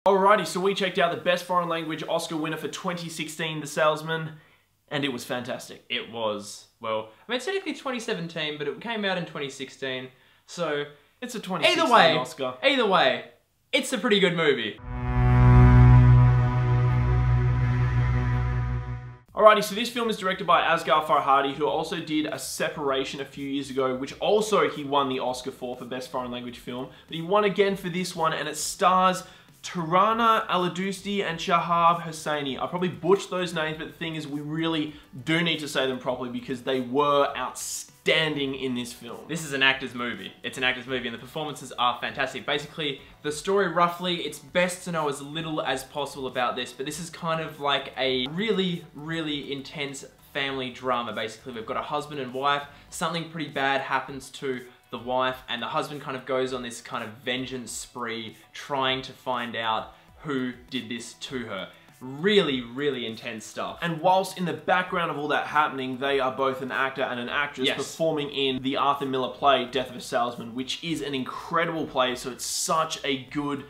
Alrighty, so we checked out the Best Foreign Language Oscar winner for 2016, The Salesman, and it was fantastic. It was, well, I mean, it's technically 2017, but it came out in 2016, so... It's a 2016 Oscar. Either way, it's a pretty good movie. Alrighty, so this film is directed by Asghar Farhadi, who also did A Separation a few years ago, which also he won the Oscar for Best Foreign Language Film. But he won again for this one, and it stars Tarana Al-Adousdi and Shahab Hosseini. I probably butchered those names, but the thing is, we really do need to say them properly because they were outstanding in this film. This is an actor's movie. It's an actor's movie and the performances are fantastic. Basically, the story roughly, it's best to know as little as possible about this, but this is kind of like a really, really intense family drama. Basically, we've got a husband and wife, something pretty bad happens to the wife, and the husband kind of goes on this kind of vengeance spree trying to find out who did this to her. Really, really intense stuff. And whilst in the background of all that happening, they are both an actor and an actress performing in the Arthur Miller play, Death of a Salesman, which is an incredible play, so it's such a good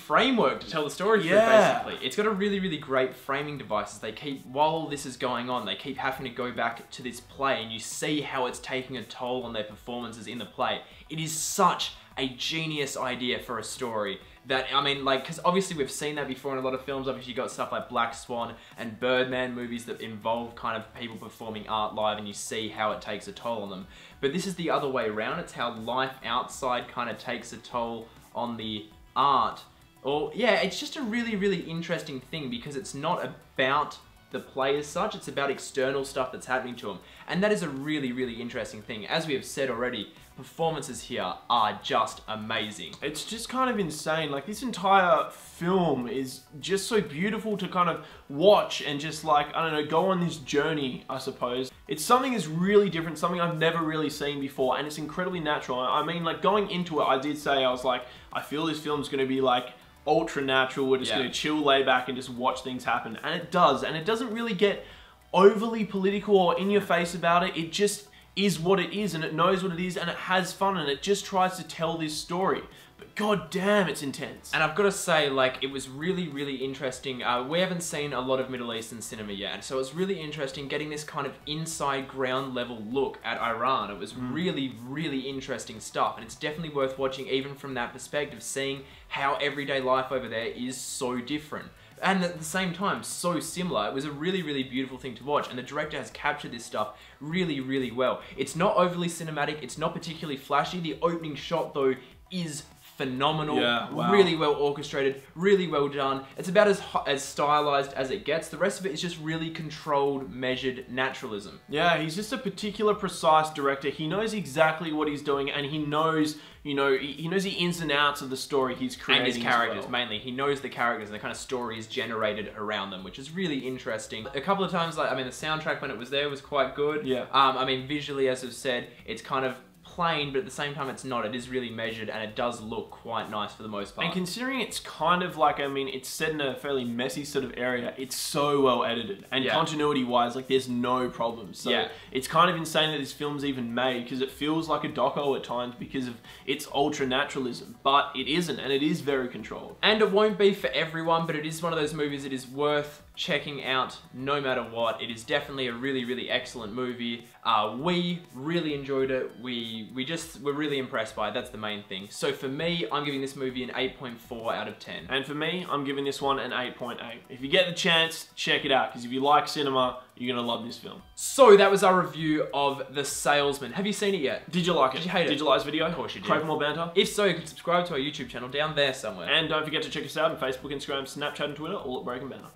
framework to tell the story through, basically. It's got a really, really great framing devices. They keep, while all this is going on, they keep having to go back to this play and you see how it's taking a toll on their performances in the play. It is such a genius idea for a story that, I mean, like, because obviously we've seen that before in a lot of films. Obviously you got stuff like Black Swan and Birdman, movies that involve kind of people performing art live and you see how it takes a toll on them. But this is the other way around. It's how life outside kind of takes a toll on the art. Or, yeah, it's just a really, really interesting thing because it's not about the play as such, it's about external stuff that's happening to them. And that is a really, really interesting thing. As we have said already, performances here are just amazing. It's just kind of insane. Like, this entire film is just so beautiful to kind of watch and just, like, I don't know, go on this journey, I suppose. It's something that's really different, something I've never really seen before, and it's incredibly natural. I mean, like, going into it, I did say, I was like, I feel this film's gonna be, like, ultra natural. We're just gonna chill, lay back, and just watch things happen. And it does. And it doesn't really get overly political or in your face about it. It just is what it is, and it knows what it is, and it has fun, and it just tries to tell this story. But god damn, it's intense. And I've got to say, like, it was really, really interesting. We haven't seen a lot of Middle Eastern cinema yet, so it's really interesting getting this kind of inside ground level look at Iran. It was really, really interesting stuff, and it's definitely worth watching even from that perspective, seeing how everyday life over there is so different. And at the same time, so similar. It was a really, really beautiful thing to watch, and the director has captured this stuff really, really well. It's not overly cinematic, it's not particularly flashy. The opening shot, though, is phenomenal, really well orchestrated, really well done. It's about as stylized as it gets. The rest of it is just really controlled, measured naturalism. Yeah, he's just a particular, precise director. He knows exactly what he's doing, and he knows, you know, he knows the ins and outs of the story he's creating. And his characters, mainly. He knows the characters and the kind of stories generated around them, which is really interesting. A couple of times, like, I mean, the soundtrack when it was there was quite good. Yeah. I mean, visually, as I've said, it's kind of plain, but at the same time it's not. It is really measured and it does look quite nice for the most part. And considering it's kind of like, I mean, it's set in a fairly messy sort of area, it's so well edited. And continuity wise, like, there's no problems. So it's kind of insane that this film's even made, because it feels like a doco at times because of its ultra naturalism, but it isn't, and it is very controlled. And it won't be for everyone, but it is one of those movies that is worth checking out no matter what. It is definitely a really, really excellent movie. We really enjoyed it. We're really impressed by it. That's the main thing. So for me, I'm giving this movie an 8.4 out of 10. And for me, I'm giving this one an 8.8. If you get the chance, check it out, because if you like cinema, you're gonna love this film. So that was our review of The Salesman. Have you seen it yet? Did you like it? Did you hate it? Did you like this video? Of course you did. Crave more banter? If so, you can subscribe to our YouTube channel down there somewhere. And don't forget to check us out on Facebook, Instagram, Snapchat, and Twitter, all at Breaking Banter.